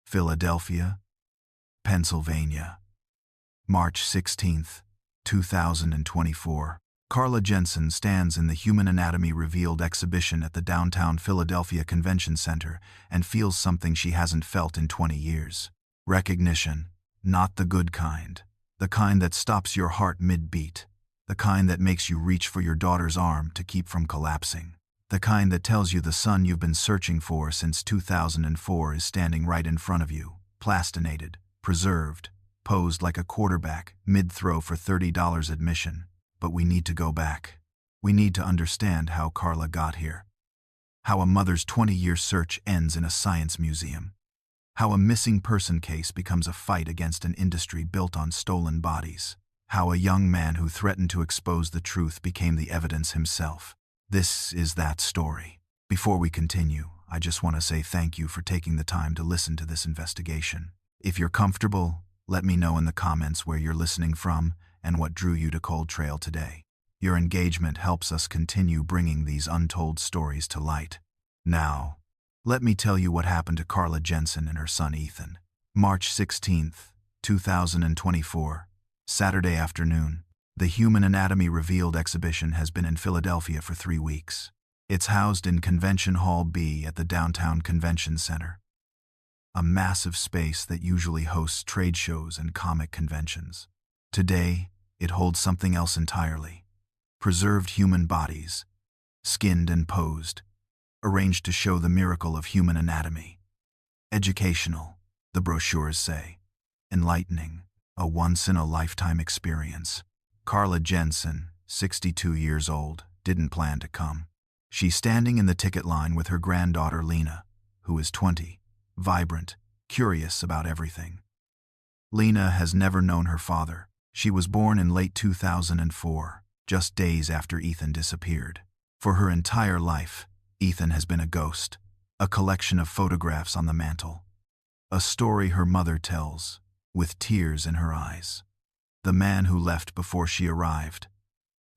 Philadelphia, Pennsylvania. March 16, 2024. Carla Jensen stands in the Human Anatomy Revealed exhibition at the downtown Philadelphia Convention Center and feels something she hasn't felt in 20 years. Recognition, not the good kind. The kind that stops your heart mid-beat. The kind that makes you reach for your daughter's arm to keep from collapsing. The kind that tells you the son you've been searching for since 2004 is standing right in front of you, plastinated, preserved, posed like a quarterback, mid-throw for $30 admission. But we need to go back. We need to understand how Carla got here. How a mother's 20-year search ends in a science museum. How a missing person case becomes a fight against an industry built on stolen bodies. How a young man who threatened to expose the truth became the evidence himself. This is that story. Before we continue, I just want to say thank you for taking the time to listen to this investigation. If you're comfortable, let me know in the comments where you're listening from and what drew you to Cold Trail today. Your engagement helps us continue bringing these untold stories to light. Now, let me tell you what happened to Carla Jensen and her son Ethan. March 16, 2024, Saturday afternoon. The Human Anatomy Revealed exhibition has been in Philadelphia for 3 weeks. It's housed in Convention Hall B at the Downtown Convention Center, a massive space that usually hosts trade shows and comic conventions. Today, it holds something else entirely. Preserved human bodies, skinned and posed, arranged to show the miracle of human anatomy. Educational, the brochures say. Enlightening, a once-in-a-lifetime experience. Carla Jensen, 62 years old, didn't plan to come. She's standing in the ticket line with her granddaughter Lena, who is 20, vibrant, curious about everything. Lena has never known her father. She was born in late 2004, just days after Ethan disappeared. For her entire life, Ethan has been a ghost, a collection of photographs on the mantle. A story her mother tells, with tears in her eyes. The man who left before she arrived.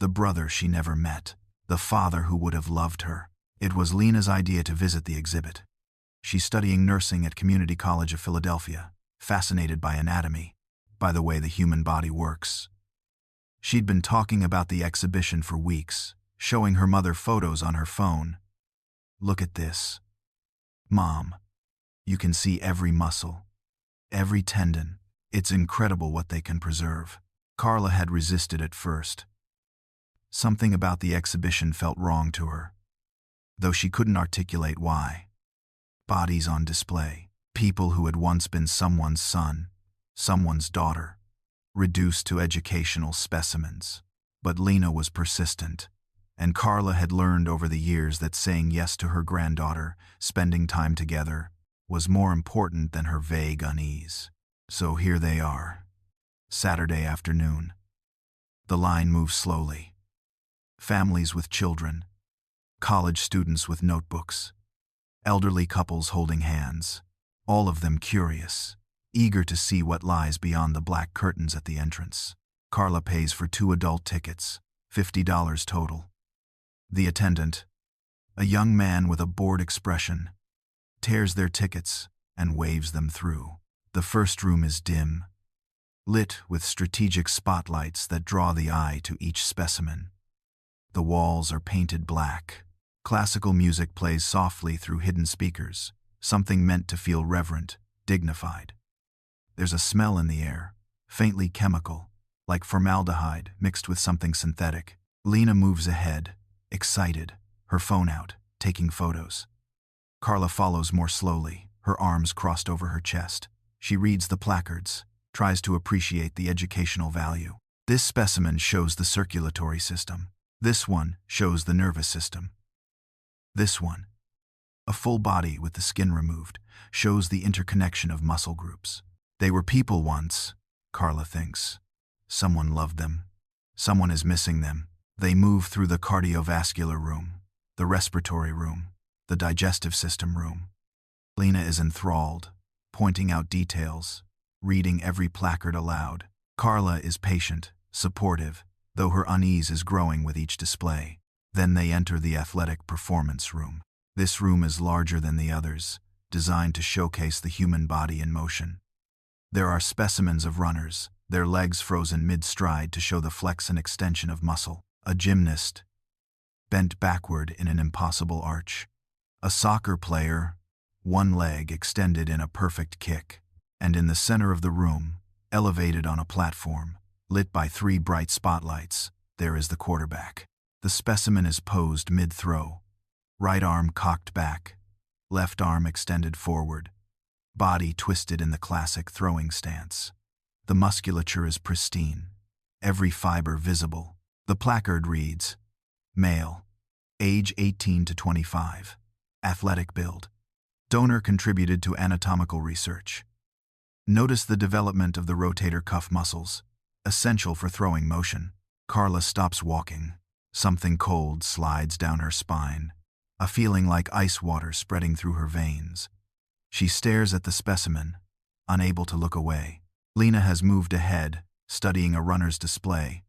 The brother she never met. The father who would have loved her. It was Lena's idea to visit the exhibit. She's studying nursing at Community College of Philadelphia, fascinated by anatomy, by the way the human body works. She'd been talking about the exhibition for weeks, showing her mother photos on her phone. Look at this. Mom, you can see every muscle, every tendon. It's incredible what they can preserve. Carla had resisted at first. Something about the exhibition felt wrong to her, though she couldn't articulate why. Bodies on display, people who had once been someone's son, someone's daughter, reduced to educational specimens. But Lena was persistent, and Carla had learned over the years that saying yes to her granddaughter, spending time together, was more important than her vague unease. So here they are, Saturday afternoon. The line moves slowly. Families with children, college students with notebooks, elderly couples holding hands, all of them curious, eager to see what lies beyond the black curtains at the entrance. Carla pays for 2 adult tickets, $50 total. The attendant, a young man with a bored expression, tears their tickets and waves them through. The first room is dim, lit with strategic spotlights that draw the eye to each specimen. The walls are painted black. Classical music plays softly through hidden speakers, something meant to feel reverent, dignified. There's a smell in the air, faintly chemical, like formaldehyde mixed with something synthetic. Lena moves ahead, excited, her phone out, taking photos. Carla follows more slowly, her arms crossed over her chest. She reads the placards, tries to appreciate the educational value. This specimen shows the circulatory system. This one shows the nervous system. This one, a full body with the skin removed, shows the interconnection of muscle groups. They were people once, Carla thinks. Someone loved them. Someone is missing them. They move through the cardiovascular room, the respiratory room, the digestive system room. Lena is enthralled, pointing out details, reading every placard aloud. Carla is patient, supportive, though her unease is growing with each display. Then they enter the athletic performance room. This room is larger than the others, designed to showcase the human body in motion. There are specimens of runners, their legs frozen mid-stride to show the flex and extension of muscle. A gymnast, bent backward in an impossible arch. A soccer player, one leg extended in a perfect kick. And in the center of the room, elevated on a platform, lit by 3 bright spotlights, there is the quarterback. The specimen is posed mid-throw, right arm cocked back, left arm extended forward, body twisted in the classic throwing stance. The musculature is pristine, every fiber visible. The placard reads, male, age 18 to 25, athletic build. Donor contributed to anatomical research. Notice the development of the rotator cuff muscles, essential for throwing motion. Carla stops walking. Something cold slides down her spine, a feeling like ice water spreading through her veins. She stares at the specimen, unable to look away. Lena has moved ahead, studying a runner's display.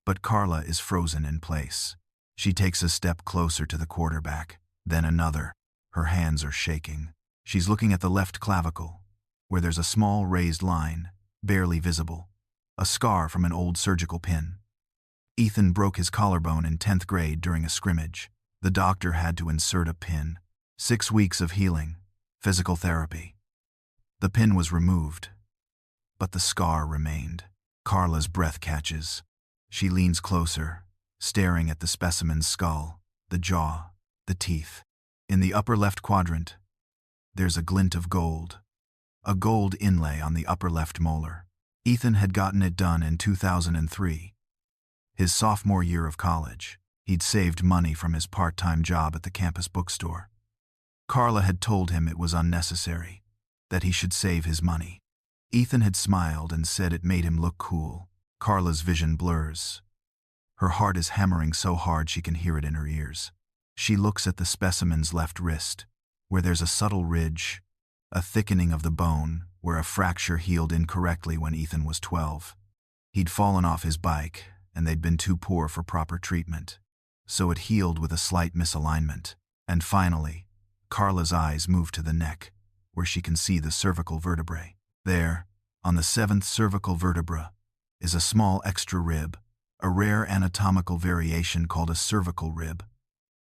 But Carla is frozen in place. She takes a step closer to the quarterback, then another. Her hands are shaking. She's looking at the left clavicle, where there's a small raised line, barely visible, a scar from an old surgical pin. Ethan broke his collarbone in 10th grade during a scrimmage. The doctor had to insert a pin. 6 weeks of healing, physical therapy. The pin was removed, but the scar remained. Carla's breath catches. She leans closer, staring at the specimen's skull, the jaw, the teeth. In the upper left quadrant, there's a glint of gold. A gold inlay on the upper left molar. Ethan had gotten it done in 2003. His sophomore year of college. He'd saved money from his part-time job at the campus bookstore. Carla had told him it was unnecessary, that he should save his money. Ethan had smiled and said it made him look cool. Carla's vision blurs. Her heart is hammering so hard she can hear it in her ears. She looks at the specimen's left wrist, where there's a subtle ridge, a thickening of the bone where a fracture healed incorrectly when Ethan was 12. He'd fallen off his bike, and they'd been too poor for proper treatment, so it healed with a slight misalignment. And finally, Carla's eyes move to the neck, where she can see the cervical vertebrae. There, on the 7th cervical vertebra, is a small extra rib, a rare anatomical variation called a cervical rib.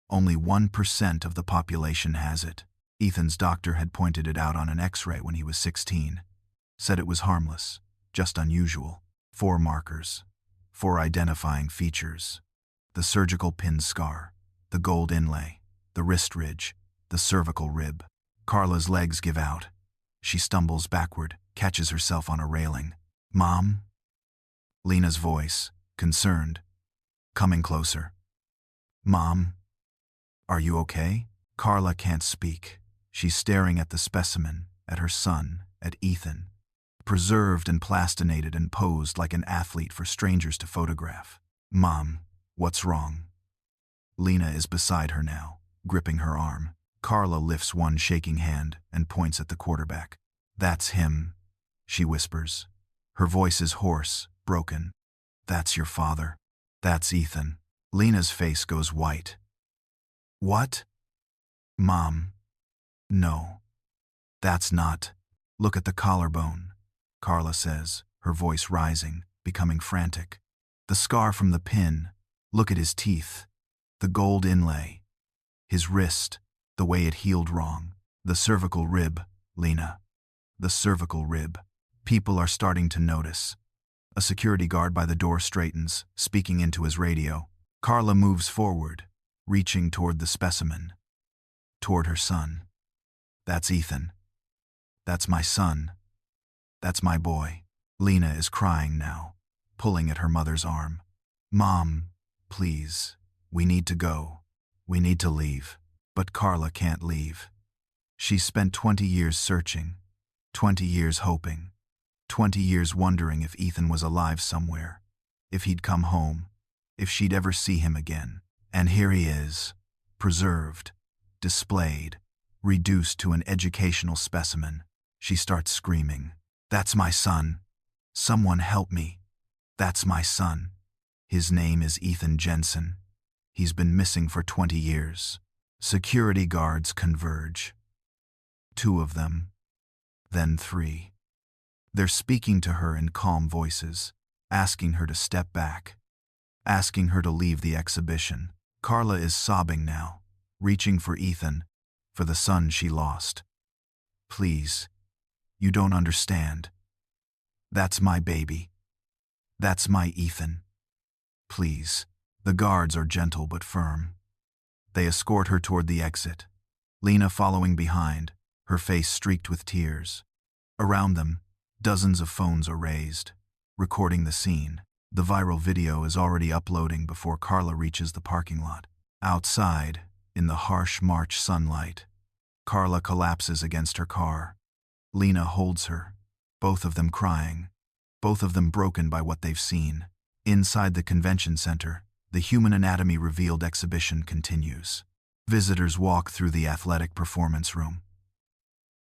Only 1% of the population has it. Ethan's doctor had pointed it out on an X-ray when he was 16. Said it was harmless, just unusual. 4 markers, 4 identifying features. The surgical pin scar, the gold inlay, the wrist ridge, the cervical rib. Carla's legs give out. She stumbles backward, catches herself on a railing. Mom? Lena's voice, concerned, coming closer. Mom? Are you okay? Carla can't speak. She's staring at the specimen, at her son, at Ethan, preserved and plastinated and posed like an athlete for strangers to photograph. Mom, what's wrong? Lena is beside her now, gripping her arm. Carla lifts one shaking hand and points at the quarterback. That's him, she whispers. Her voice is hoarse, broken. That's your father. That's Ethan. Lena's face goes white. What? Mom. No. That's not. Look at the collarbone, Carla says, her voice rising, becoming frantic. The scar from the pin. Look at his teeth. The gold inlay. His wrist, the way it healed wrong. The cervical rib, Lena. The cervical rib. People are starting to notice. A security guard by the door straightens, speaking into his radio. Carla moves forward, reaching toward the specimen. Toward her son. That's Ethan. That's my son. That's my boy. Lena is crying now, pulling at her mother's arm. Mom, please. We need to go. We need to leave. But Carla can't leave. She's spent 20 years searching, 20 years hoping, 20 years wondering if Ethan was alive somewhere, if he'd come home, if she'd ever see him again. And here he is, preserved, displayed, reduced to an educational specimen. She starts screaming. That's my son. Someone help me. That's my son. His name is Ethan Jensen. He's been missing for 20 years. Security guards converge. 2 of them, then 3. They're speaking to her in calm voices, asking her to step back, asking her to leave the exhibition. Carla is sobbing now, reaching for Ethan, for the son she lost. Please, you don't understand. That's my baby. That's my Ethan. Please. The guards are gentle but firm. They escort her toward the exit, Lena following behind, her face streaked with tears. Around them, dozens of phones are raised, recording the scene. The viral video is already uploading before Carla reaches the parking lot. Outside, in the harsh March sunlight, Carla collapses against her car. Lena holds her, both of them crying, both of them broken by what they've seen. Inside the convention center, the Human Anatomy Revealed exhibition continues. Visitors walk through the athletic performance room.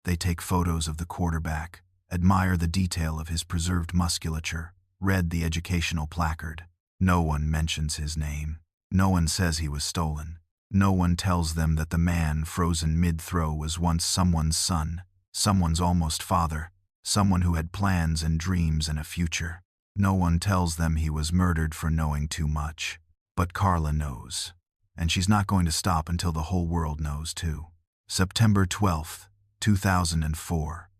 They take photos of the quarterback, admire the detail of his preserved musculature, read the educational placard. No one mentions his name. No one says he was stolen. No one tells them that the man frozen mid-throw was once someone's son, someone's almost father, someone who had plans and dreams and a future. No one tells them he was murdered for knowing too much. But Carla knows, and she's not going to stop until the whole world knows too. September 12, 2004.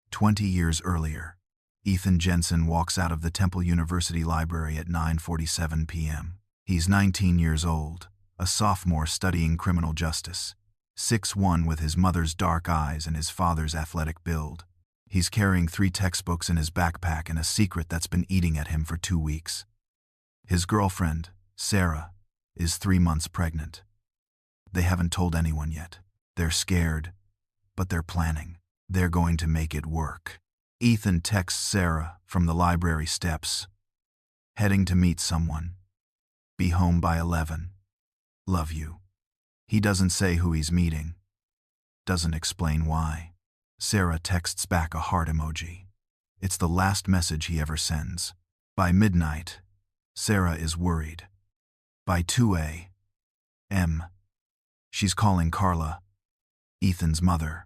20 years earlier, Ethan Jensen walks out of the Temple University Library at 9:47 p.m. He's 19 years old, a sophomore studying criminal justice, 6'1" with his mother's dark eyes and his father's athletic build. He's carrying 3 textbooks in his backpack and a secret that's been eating at him for 2 weeks. His girlfriend, Sarah, is 3 months pregnant. They haven't told anyone yet. They're scared, but they're planning. They're going to make it work. Ethan texts Sarah from the library steps. Heading to meet someone. Be home by 11. Love you. He doesn't say who he's meeting. Doesn't explain why. Sarah texts back a heart emoji. It's the last message he ever sends. By midnight, Sarah is worried. By 2 a.m., she's calling Carla, Ethan's mother,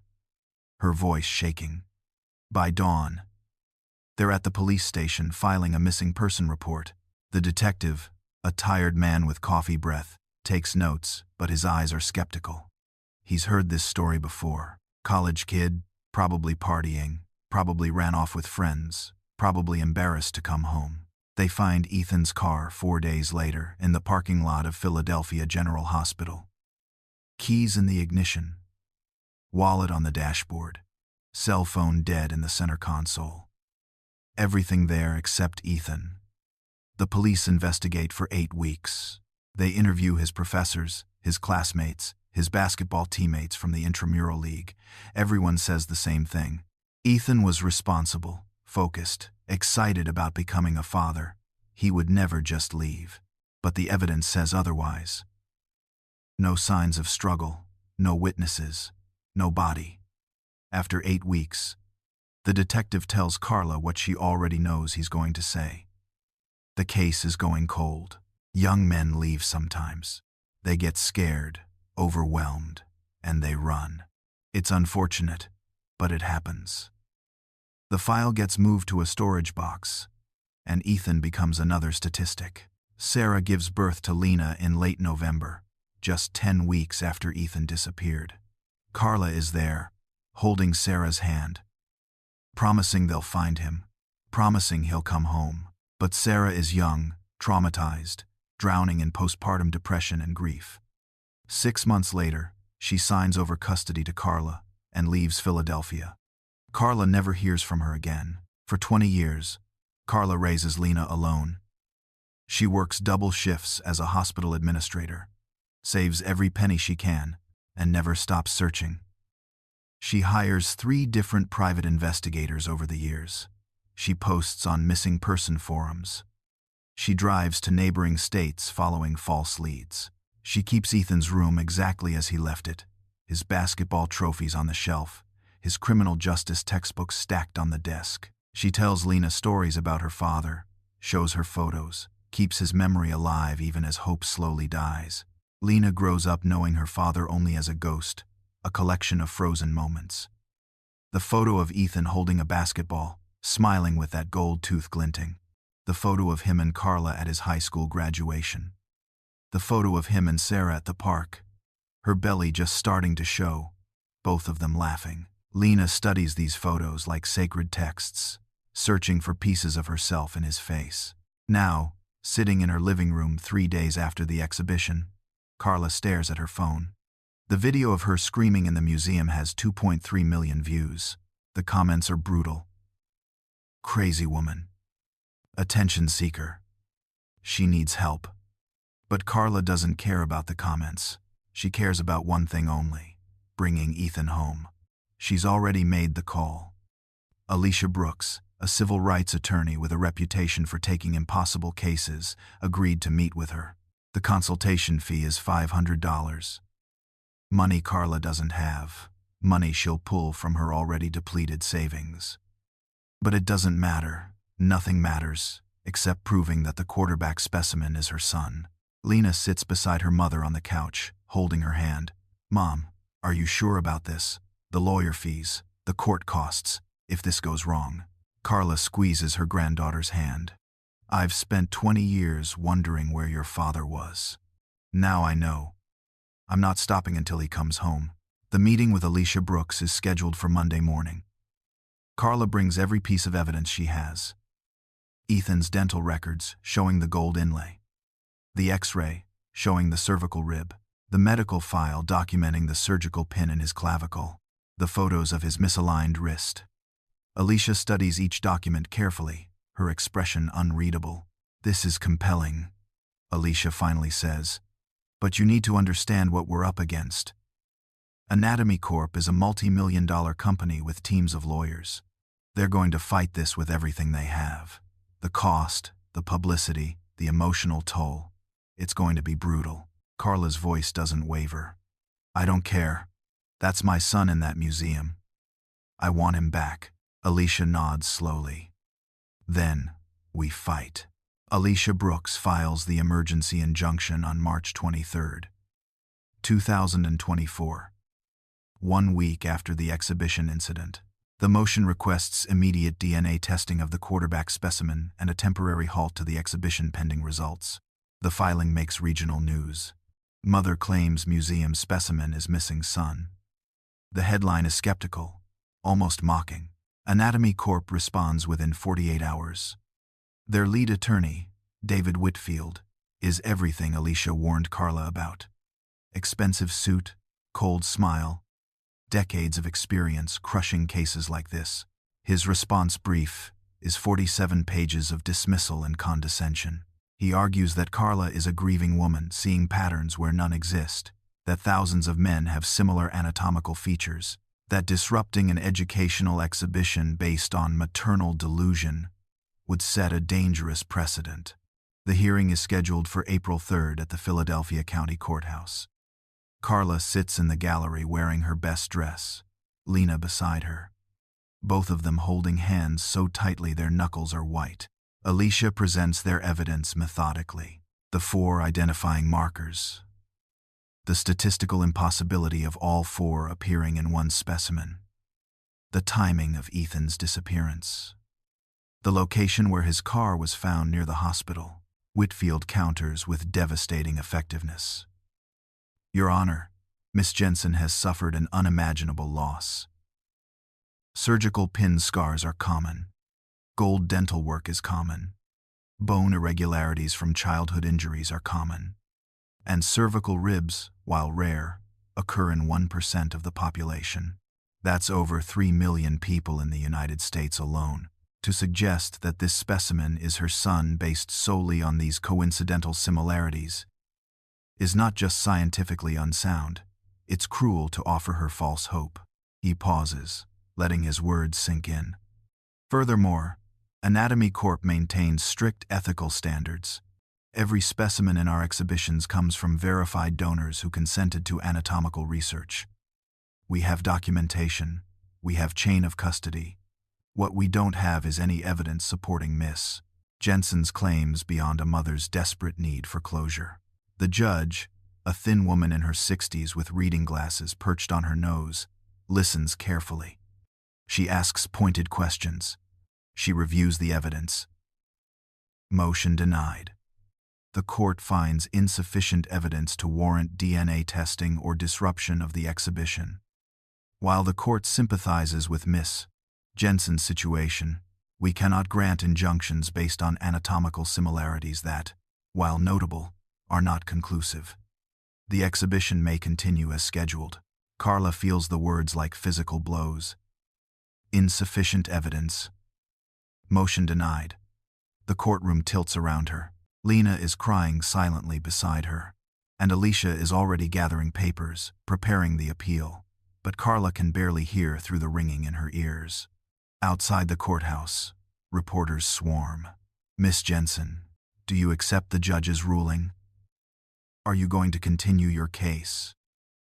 her voice shaking. By dawn, they're at the police station filing a missing person report. The detective, a tired man with coffee breath, takes notes, but his eyes are skeptical. He's heard this story before. College kid, probably partying, probably ran off with friends, probably embarrassed to come home. They find Ethan's car 4 days later in the parking lot of Philadelphia General Hospital. Keys in the ignition. Wallet on the dashboard. Cell phone dead in the center console. Everything there except Ethan. The police investigate for 8 weeks. They interview his professors, his classmates, his basketball teammates from the intramural league. Everyone says the same thing. Ethan was responsible, focused, excited about becoming a father. He would never just leave. But the evidence says otherwise. No signs of struggle, no witnesses, no body. After 8 weeks, the detective tells Carla what she already knows he's going to say. The case is going cold. Young men leave sometimes. They get scared, overwhelmed, and they run. It's unfortunate, but it happens. The file gets moved to a storage box, and Ethan becomes another statistic. Sarah gives birth to Lena in late November, just 10 weeks after Ethan disappeared. Carla is there, holding Sarah's hand, promising they'll find him, promising he'll come home. But Sarah is young, traumatized, drowning in postpartum depression and grief. 6 months later, she signs over custody to Carla and leaves Philadelphia. Carla never hears from her again. For 20 years, Carla raises Lena alone. She works double shifts as a hospital administrator, saves every penny she can, and never stops searching. She hires 3 different private investigators over the years. She posts on missing person forums. She drives to neighboring states following false leads. She keeps Ethan's room exactly as he left it, his basketball trophies on the shelf, his criminal justice textbooks stacked on the desk. She tells Lena stories about her father, shows her photos, keeps his memory alive even as hope slowly dies. Lena grows up knowing her father only as a ghost, a collection of frozen moments. The photo of Ethan holding a basketball, smiling with that gold tooth glinting. The photo of him and Carla at his high school graduation. The photo of him and Sarah at the park, her belly just starting to show, both of them laughing. Lena studies these photos like sacred texts, searching for pieces of herself in his face. Now, sitting in her living room 3 days after the exhibition, Carla stares at her phone. The video of her screaming in the museum has 2.3 million views. The comments are brutal. Crazy woman. Attention seeker. She needs help. But Carla doesn't care about the comments. She cares about one thing only: bringing Ethan home. She's already made the call. Alicia Brooks, a civil rights attorney with a reputation for taking impossible cases, agreed to meet with her. The consultation fee is $500. Money Carla doesn't have. Money she'll pull from her already depleted savings. But it doesn't matter. Nothing matters, except proving that the quarterback specimen is her son. Lena sits beside her mother on the couch, holding her hand. Mom, are you sure about this? The lawyer fees, the court costs, if this goes wrong. Carla squeezes her granddaughter's hand. I've spent 20 years wondering where your father was. Now I know. I'm not stopping until he comes home. The meeting with Alicia Brooks is scheduled for Monday morning. Carla brings every piece of evidence she has. Ethan's dental records showing the gold inlay. The X-ray showing the cervical rib. The medical file documenting the surgical pin in his clavicle. The photos of his misaligned wrist. Alicia studies each document carefully, her expression unreadable. This is compelling, Alicia finally says. But you need to understand what we're up against. Anatomy Corp is a multi-million-dollar company with teams of lawyers. They're going to fight this with everything they have. The cost, the publicity, the emotional toll. It's going to be brutal. Carla's voice doesn't waver. I don't care. That's my son in that museum. I want him back. Alicia nods slowly. Then, we fight. Alicia Brooks files the emergency injunction on March 23, 2024. 1 week after the exhibition incident. The motion requests immediate DNA testing of the quarterback specimen and a temporary halt to the exhibition pending results. The filing makes regional news. Mother claims museum specimen is missing son. The headline is skeptical, almost mocking. Anatomy Corp responds within 48 hours. Their lead attorney, David Whitfield, is everything Alicia warned Carla about. Expensive suit, cold smile, decades of experience crushing cases like this. His response brief is 47 pages of dismissal and condescension. He argues that Carla is a grieving woman seeing patterns where none exist, that thousands of men have similar anatomical features, that disrupting an educational exhibition based on maternal delusion would set a dangerous precedent. The hearing is scheduled for April 3rd at the Philadelphia County Courthouse. Carla sits in the gallery wearing her best dress, Lena beside her. Both of them holding hands so tightly their knuckles are white. Alicia presents their evidence methodically. The 4 identifying markers. The statistical impossibility of all 4 appearing in one specimen. The timing of Ethan's disappearance. The location where his car was found near the hospital. Whitfield counters with devastating effectiveness. Your Honor, Miss Jensen has suffered an unimaginable loss. Surgical pin scars are common. Gold dental work is common. Bone irregularities from childhood injuries are common. And cervical ribs, while rare, occur in 1% of the population. That's over 3 million people in the United States alone. To suggest that this specimen is her son based solely on these coincidental similarities is not just scientifically unsound, it's cruel to offer her false hope. He pauses, letting his words sink in. Furthermore, Anatomy Corp maintains strict ethical standards. Every specimen in our exhibitions comes from verified donors who consented to anatomical research. We have documentation. We have chain of custody. What we don't have is any evidence supporting Miss Jensen's claims beyond a mother's desperate need for closure. The judge, a thin woman in her 60s with reading glasses perched on her nose, listens carefully. She asks pointed questions. She reviews the evidence. Motion denied. The court finds insufficient evidence to warrant DNA testing or disruption of the exhibition. While the court sympathizes with Miss Jensen's situation, we cannot grant injunctions based on anatomical similarities that, while notable, are not conclusive. The exhibition may continue as scheduled. Carla feels the words like physical blows. Insufficient evidence. Motion denied. The courtroom tilts around her. Lena is crying silently beside her, and Alicia is already gathering papers, preparing the appeal, but Carla can barely hear through the ringing in her ears. Outside the courthouse, reporters swarm. Miss Jensen, do you accept the judge's ruling? Are you going to continue your case?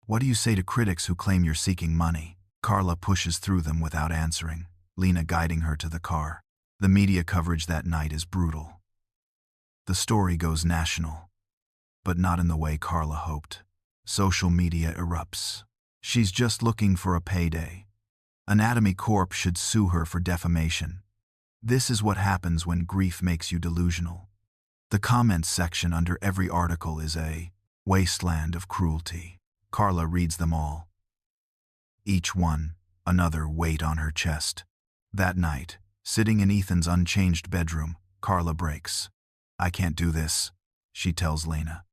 What do you say to critics who claim you're seeking money? Carla pushes through them without answering, Lena guiding her to the car. The media coverage that night is brutal. The story goes national, but not in the way Carla hoped. Social media erupts. She's just looking for a payday. Anatomy Corp should sue her for defamation. This is what happens when grief makes you delusional. The comments section under every article is a wasteland of cruelty. Carla reads them all. Each one, another weight on her chest. That night, sitting in Ethan's unchanged bedroom, Carla breaks. I can't do this, she tells Lena.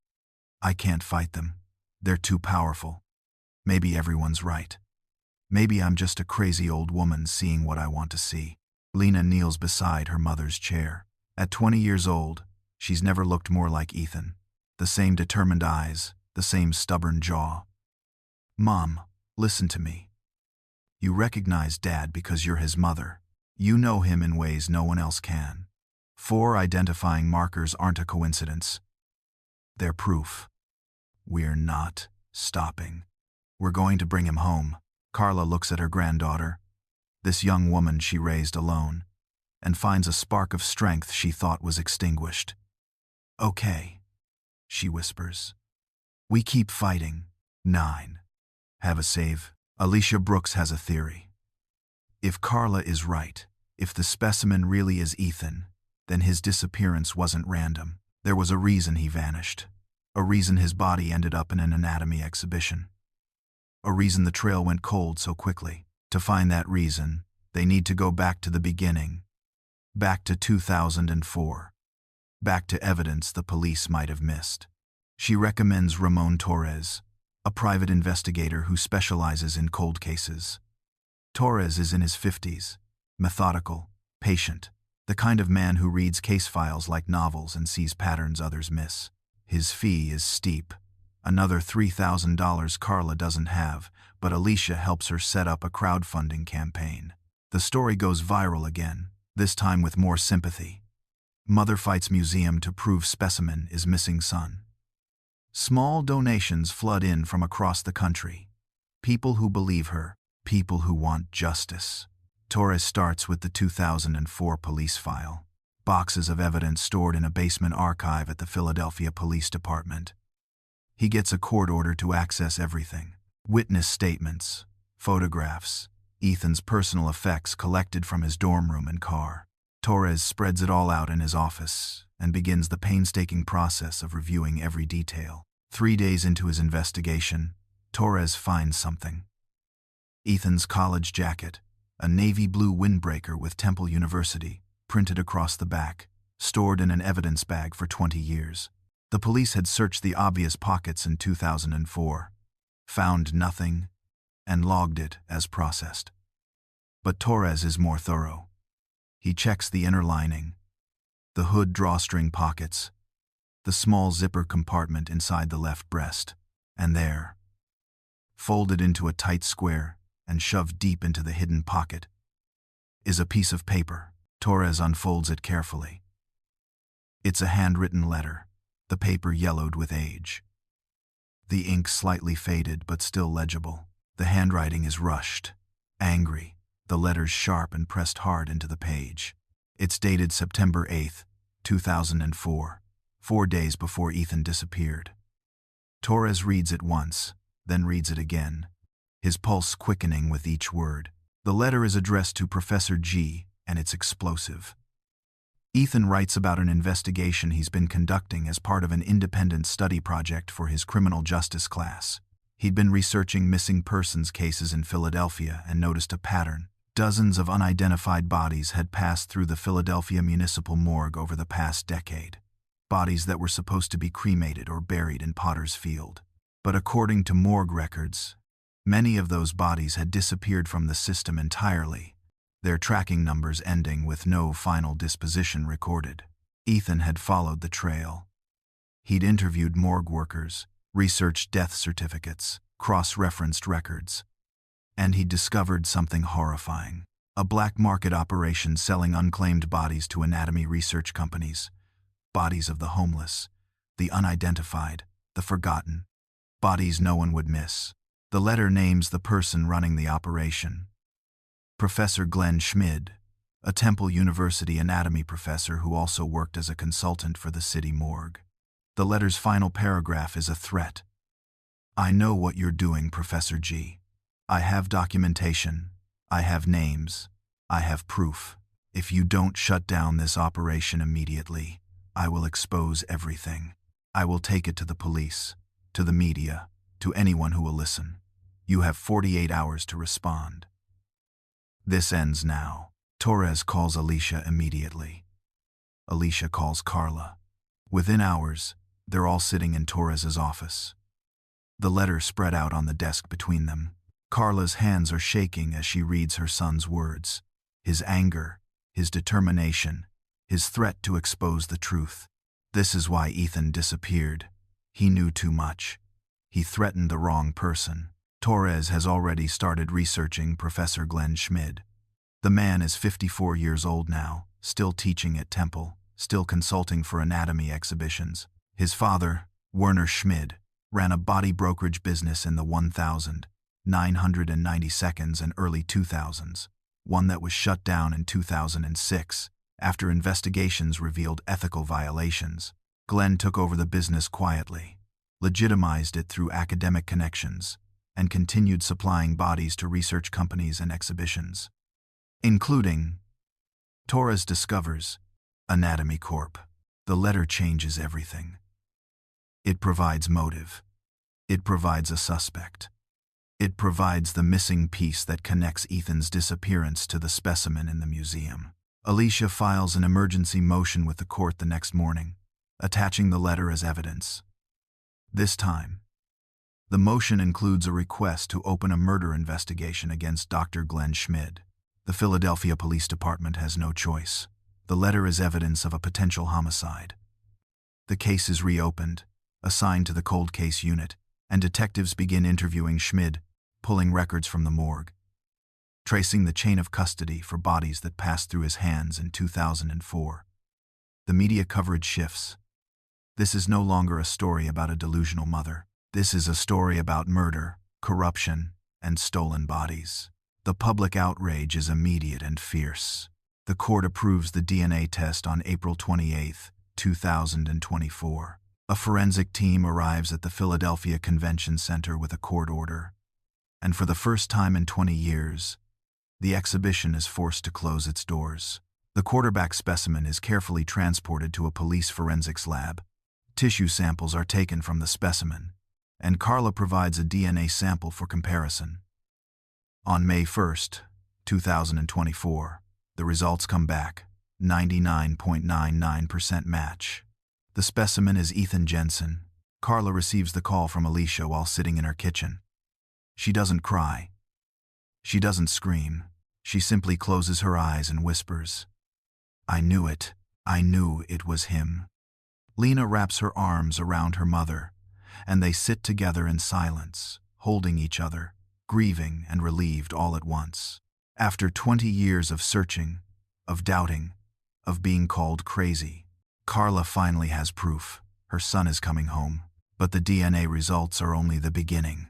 I can't fight them. They're too powerful. Maybe everyone's right. Maybe I'm just a crazy old woman seeing what I want to see. Lena kneels beside her mother's chair. At 20 years old, she's never looked more like Ethan. The same determined eyes, the same stubborn jaw. Mom, listen to me. You recognize Dad because you're his mother. You know him in ways no one else can. 4 identifying markers aren't a coincidence. They're proof. We're not stopping. We're going to bring him home. Carla looks at her granddaughter, this young woman she raised alone, and finds a spark of strength she thought was extinguished. Okay, she whispers. We keep fighting. 9. Have a save. Alicia Brooks has a theory. If Carla is right, if the specimen really is Ethan, then his disappearance wasn't random. There was a reason he vanished. A reason his body ended up in an anatomy exhibition. A reason the trail went cold so quickly. To find that reason, they need to go back to the beginning. Back to 2004. Back to evidence the police might have missed. She recommends Ramon Torres, a private investigator who specializes in cold cases. Torres is in his 50s, methodical, patient, the kind of man who reads case files like novels and sees patterns others miss. His fee is steep, another $3,000 Carla doesn't have, but Alicia helps her set up a crowdfunding campaign. The story goes viral again, this time with more sympathy. Mother fights museum to prove Specimen is missing son. Small donations flood in from across the country. People who believe her, people who want justice. Torres starts with the 2004 police file. Boxes of evidence stored in a basement archive at the Philadelphia Police Department. He gets a court order to access everything. Witness statements, photographs, Ethan's personal effects collected from his dorm room and car. Torres spreads it all out in his office and begins the painstaking process of reviewing every detail. 3 days into his investigation, Torres finds something. Ethan's college jacket, a navy blue windbreaker with Temple University, printed across the back, stored in an evidence bag for 20 years. The police had searched the obvious pockets in 2004, found nothing, and logged it as processed. But Torres is more thorough. He checks the inner lining, the hood drawstring pockets, the small zipper compartment inside the left breast, and there, folded into a tight square and shoved deep into the hidden pocket, is a piece of paper. Torres unfolds it carefully. It's a handwritten letter, the paper yellowed with age. The ink slightly faded but still legible. The handwriting is rushed, angry, the letters sharp and pressed hard into the page. It's dated September 8, 2004, 4 days before Ethan disappeared. Torres reads it once, then reads it again, his pulse quickening with each word. The letter is addressed to Professor G, and it's explosive. Ethan writes about an investigation he's been conducting as part of an independent study project for his criminal justice class. He'd been researching missing persons cases in Philadelphia and noticed a pattern. Dozens of unidentified bodies had passed through the Philadelphia Municipal Morgue over the past decade. Bodies that were supposed to be cremated or buried in Potter's Field. But according to morgue records, many of those bodies had disappeared from the system entirely, their tracking numbers ending with no final disposition recorded. Ethan had followed the trail. He'd interviewed morgue workers, researched death certificates, cross-referenced records, and he'd discovered something horrifying. A black market operation selling unclaimed bodies to anatomy research companies. Bodies of the homeless, the unidentified, the forgotten. Bodies no one would miss. The letter names the person running the operation. Professor Glenn Schmid, a Temple University anatomy professor who also worked as a consultant for the city morgue. The letter's final paragraph is a threat. "I know what you're doing, Professor G. I have documentation. I have names. I have proof. If you don't shut down this operation immediately, I will expose everything. I will take it to the police, to the media, to anyone who will listen. You have 48 hours to respond." This ends now. Torres calls Alicia immediately. Alicia calls Carla. Within hours, they're all sitting in Torres's office. The letter spread out on the desk between them. Carla's hands are shaking as she reads her son's words. His anger, his determination, his threat to expose the truth. This is why Ethan disappeared. He knew too much. He threatened the wrong person. Torres has already started researching Professor Glenn Schmid. The man is 54 years old now, still teaching at Temple, still consulting for anatomy exhibitions. His father, Werner Schmid, ran a body brokerage business in the 1992s and early 2000s, one that was shut down in 2006 after investigations revealed ethical violations. Glenn took over the business quietly, legitimized it through academic connections, and continued supplying bodies to research companies and exhibitions, including, Torres discovers, Anatomy Corp. The letter changes everything. It provides motive. It provides a suspect. It provides the missing piece that connects Ethan's disappearance to the specimen in the museum. Alicia files an emergency motion with the court the next morning, attaching the letter as evidence. This time, the motion includes a request to open a murder investigation against Dr. Glenn Schmid. The Philadelphia Police Department has no choice. The letter is evidence of a potential homicide. The case is reopened, assigned to the cold case unit, and detectives begin interviewing Schmid, pulling records from the morgue, tracing the chain of custody for bodies that passed through his hands in 2004. The media coverage shifts. This is no longer a story about a delusional mother. This is a story about murder, corruption, and stolen bodies. The public outrage is immediate and fierce. The court approves the DNA test on April 28, 2024. A forensic team arrives at the Philadelphia Convention Center with a court order. And for the first time in 20 years, the exhibition is forced to close its doors. The quarterback specimen is carefully transported to a police forensics lab. Tissue samples are taken from the specimen, and Carla provides a DNA sample for comparison. On May 1, 2024, the results come back, 99.99% match. The specimen is Ethan Jensen. Carla receives the call from Alicia while sitting in her kitchen. She doesn't cry. She doesn't scream. She simply closes her eyes and whispers, "I knew it. I knew it was him." Lena wraps her arms around her mother, and they sit together in silence, holding each other, grieving and relieved all at once. After 20 years of searching, of doubting, of being called crazy, Carla finally has proof. Her son is coming home, but the DNA results are only the beginning.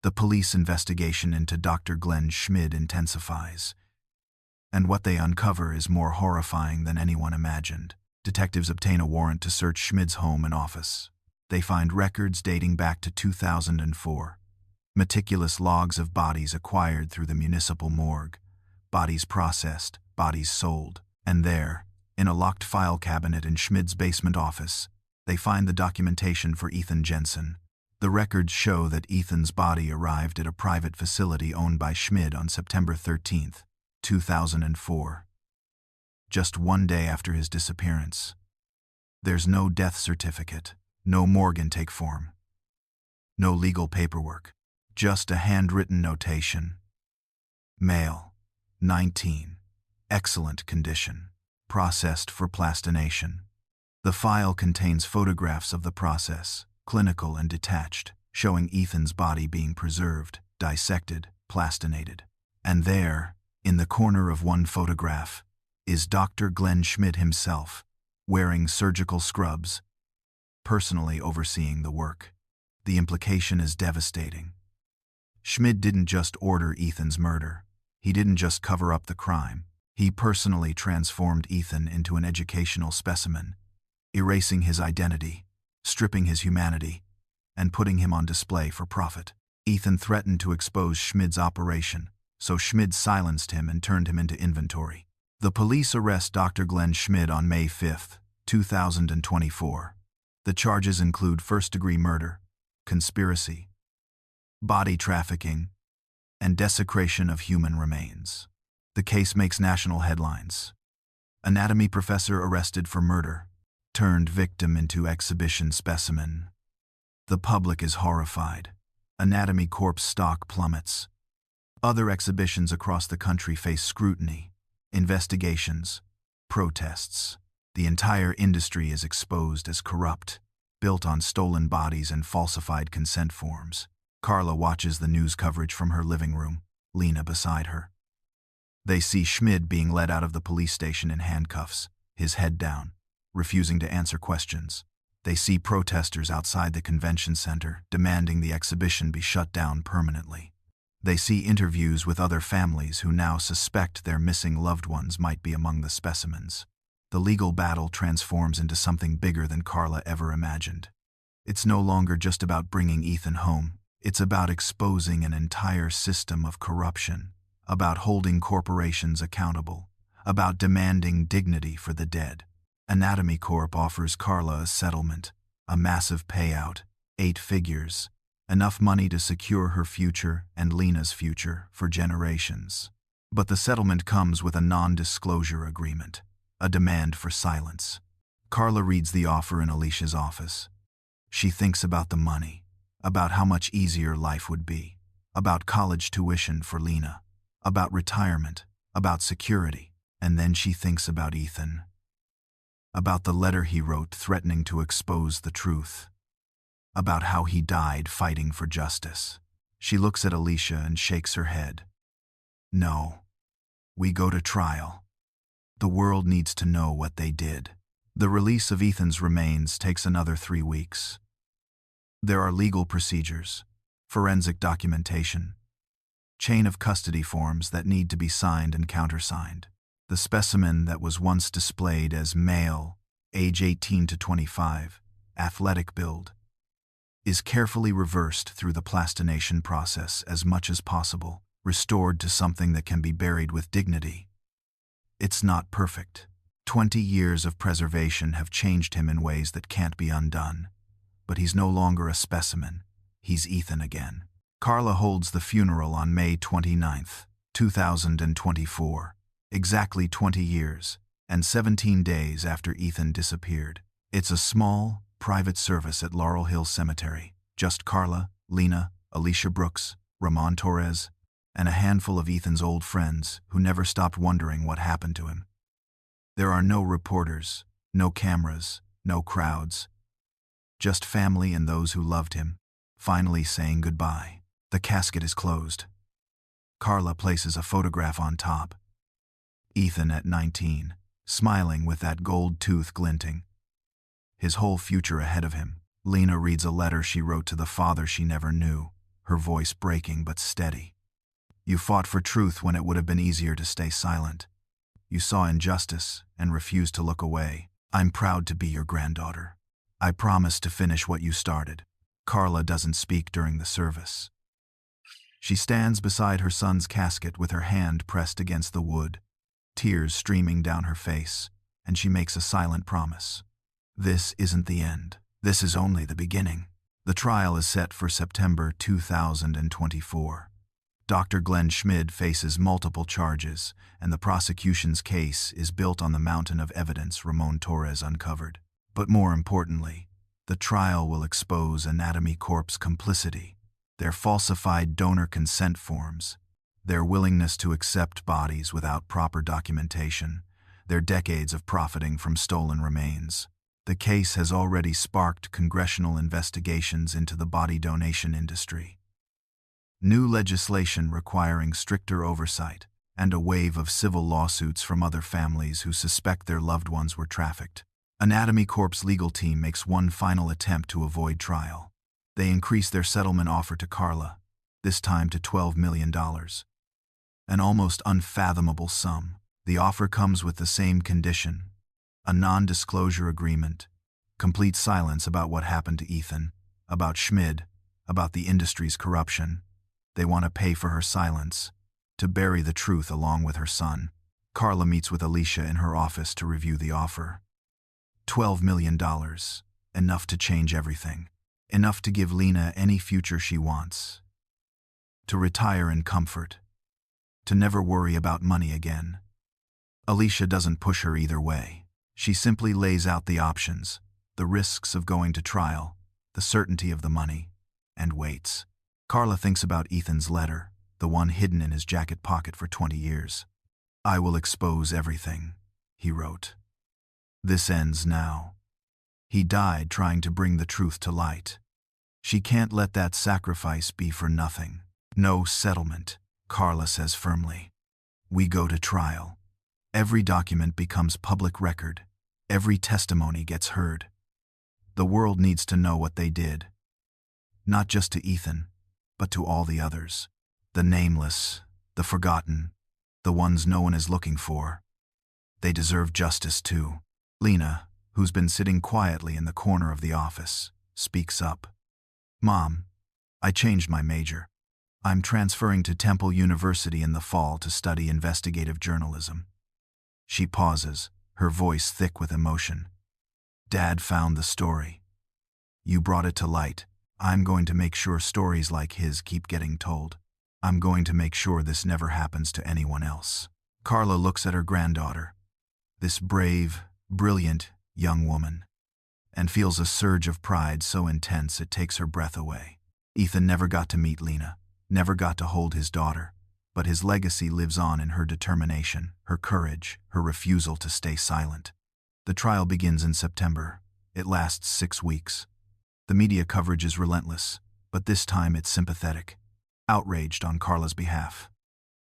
The police investigation into Dr. Glenn Schmid intensifies, and what they uncover is more horrifying than anyone imagined. Detectives obtain a warrant to search Schmid's home and office. They find records dating back to 2004, Meticulous logs of bodies acquired through the municipal morgue, bodies processed, bodies sold, and there, in a locked file cabinet in Schmid's basement office, they find the documentation for Ethan Jensen. The records show that Ethan's body arrived at a private facility owned by Schmid on September 13, 2004. Just one day after his disappearance. There's no death certificate, no morgue intake form, no legal paperwork, just a handwritten notation. Male, 19, excellent condition, processed for plastination. The file contains photographs of the process, clinical and detached, showing Ethan's body being preserved, dissected, plastinated. And there, in the corner of one photograph, is Dr. Glenn Schmid himself, wearing surgical scrubs, personally overseeing the work. The implication is devastating. Schmid didn't just order Ethan's murder. He didn't just cover up the crime. He personally transformed Ethan into an educational specimen, erasing his identity, stripping his humanity, and putting him on display for profit. Ethan threatened to expose Schmid's operation, so Schmid silenced him and turned him into inventory. The police arrest Dr. Glenn Schmid on May 5, 2024. The charges include first-degree murder, conspiracy, body trafficking, and desecration of human remains. The case makes national headlines. Anatomy professor arrested for murder, turned victim into exhibition specimen. The public is horrified. Anatomy Corp's stock plummets. Other exhibitions across the country face scrutiny, investigations, protests. The entire industry is exposed as corrupt, built on stolen bodies and falsified consent forms. Carla watches the news coverage from her living room, Lena beside her. They see Schmid being led out of the police station in handcuffs, his head down, refusing to answer questions. They see protesters outside the convention center demanding the exhibition be shut down permanently. They see interviews with other families who now suspect their missing loved ones might be among the specimens. The legal battle transforms into something bigger than Carla ever imagined. It's no longer just about bringing Ethan home. It's about exposing an entire system of corruption, about holding corporations accountable, about demanding dignity for the dead. Anatomy Corp offers Carla a settlement, a massive payout, 8 figures, enough money to secure her future and Lena's future for generations. But the settlement comes with a non-disclosure agreement, a demand for silence. Carla reads the offer in Alicia's office. She thinks about the money, about how much easier life would be, about college tuition for Lena, about retirement, about security, and then she thinks about Ethan. About the letter he wrote threatening to expose the truth. About how he died fighting for justice. She looks at Alicia and shakes her head. No. We go to trial. The world needs to know what they did. The release of Ethan's remains takes another 3 weeks. There are legal procedures, forensic documentation, chain of custody forms that need to be signed and countersigned. The specimen that was once displayed as male, age 18 to 25, athletic build, is carefully reversed through the plastination process as much as possible, restored to something that can be buried with dignity. It's not perfect. 20 years of preservation have changed him in ways that can't be undone. But he's no longer a specimen. He's Ethan again. Carla holds the funeral on May 29, 2024. Exactly 20 years, and 17 days after Ethan disappeared. It's a small, private service at Laurel Hill Cemetery. Just Carla, Lena, Alicia Brooks, Ramon Torres, and a handful of Ethan's old friends who never stopped wondering what happened to him. There are no reporters, no cameras, no crowds. Just family and those who loved him, finally saying goodbye. The casket is closed. Carla places a photograph on top. Ethan at 19, smiling with that gold tooth glinting. His whole future ahead of him. Lena reads a letter she wrote to the father she never knew, her voice breaking but steady. You fought for truth when it would have been easier to stay silent. You saw injustice and refused to look away. I'm proud to be your granddaughter. I promise to finish what you started. Carla doesn't speak during the service. She stands beside her son's casket with her hand pressed against the wood, tears streaming down her face, and she makes a silent promise. This isn't the end. This is only the beginning. The trial is set for September 2024. Dr. Glenn Schmid faces multiple charges, and the prosecution's case is built on the mountain of evidence Ramon Torres uncovered. But more importantly, the trial will expose Anatomy Corp's complicity, their falsified donor consent forms, their willingness to accept bodies without proper documentation, their decades of profiting from stolen remains. The case has already sparked congressional investigations into the body donation industry. New legislation requiring stricter oversight, and a wave of civil lawsuits from other families who suspect their loved ones were trafficked. Anatomy Corp's legal team makes one final attempt to avoid trial. They increase their settlement offer to Carla, this time to $12 million. An almost unfathomable sum. The offer comes with the same condition: a non-disclosure agreement, complete silence about what happened to Ethan, about Schmid, about the industry's corruption. They want to pay for her silence, to bury the truth along with her son. Carla meets with Alicia in her office to review the offer. $12 million, enough to change everything. Enough to give Lena any future she wants. To retire in comfort. To never worry about money again. Alicia doesn't push her either way. She simply lays out the options, the risks of going to trial, the certainty of the money, and waits. Carla thinks about Ethan's letter, the one hidden in his jacket pocket for 20 years. "I will expose everything," he wrote. This ends now. He died trying to bring the truth to light. She can't let that sacrifice be for nothing. No settlement, Carla says firmly. We go to trial. Every document becomes public record. Every testimony gets heard. The world needs to know what they did. Not just to Ethan, but to all the others. The nameless, the forgotten, the ones no one is looking for. They deserve justice too. Lena, who's been sitting quietly in the corner of the office, speaks up. "Mom, I changed my major. I'm transferring to Temple University in the fall to study investigative journalism." She pauses, her voice thick with emotion. "Dad found the story. You brought it to light. I'm going to make sure stories like his keep getting told. I'm going to make sure this never happens to anyone else." Carla looks at her granddaughter, this brave, brilliant young woman, and feels a surge of pride so intense it takes her breath away. Ethan never got to meet Lena, never got to hold his daughter, but his legacy lives on in her determination, her courage, her refusal to stay silent. The trial begins in September. It lasts 6 weeks. The media coverage is relentless, but this time it's sympathetic, outraged on Carla's behalf.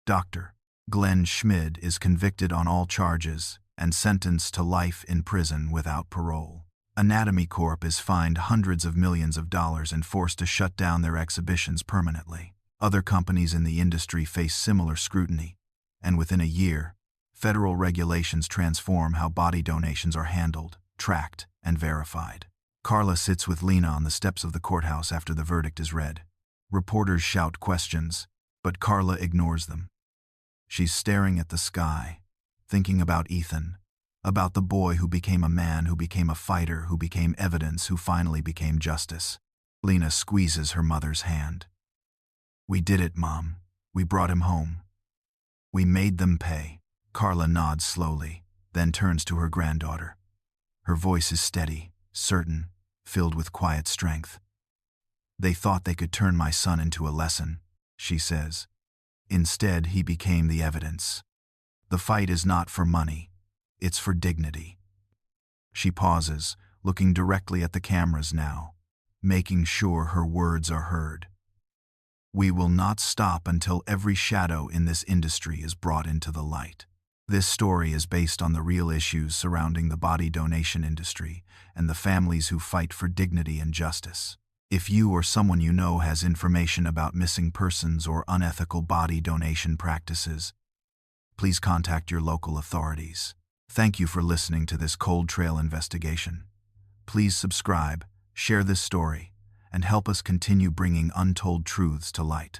Dr. Glenn Schmid is convicted on all charges and sentenced to life in prison without parole. Anatomy Corp is fined hundreds of millions of dollars and forced to shut down their exhibitions permanently. Other companies in the industry face similar scrutiny, and within a year, federal regulations transform how body donations are handled, tracked, and verified. Carla sits with Lena on the steps of the courthouse after the verdict is read. Reporters shout questions, but Carla ignores them. She's staring at the sky, thinking about Ethan, about the boy who became a man, who became a fighter, who became evidence, who finally became justice. Lena squeezes her mother's hand. "We did it, Mom. We brought him home. We made them pay." Carla nods slowly, then turns to her granddaughter. Her voice is steady, certain, filled with quiet strength. "They thought they could turn my son into a lesson," she says. "Instead, he became the evidence. The fight is not for money, it's for dignity." She pauses, looking directly at the cameras now, making sure her words are heard. "We will not stop until every shadow in this industry is brought into the light." This story is based on the real issues surrounding the body donation industry and the families who fight for dignity and justice. If you or someone you know has information about missing persons or unethical body donation practices, please contact your local authorities. Thank you for listening to this Cold Trail investigation. Please subscribe, share this story, and help us continue bringing untold truths to light.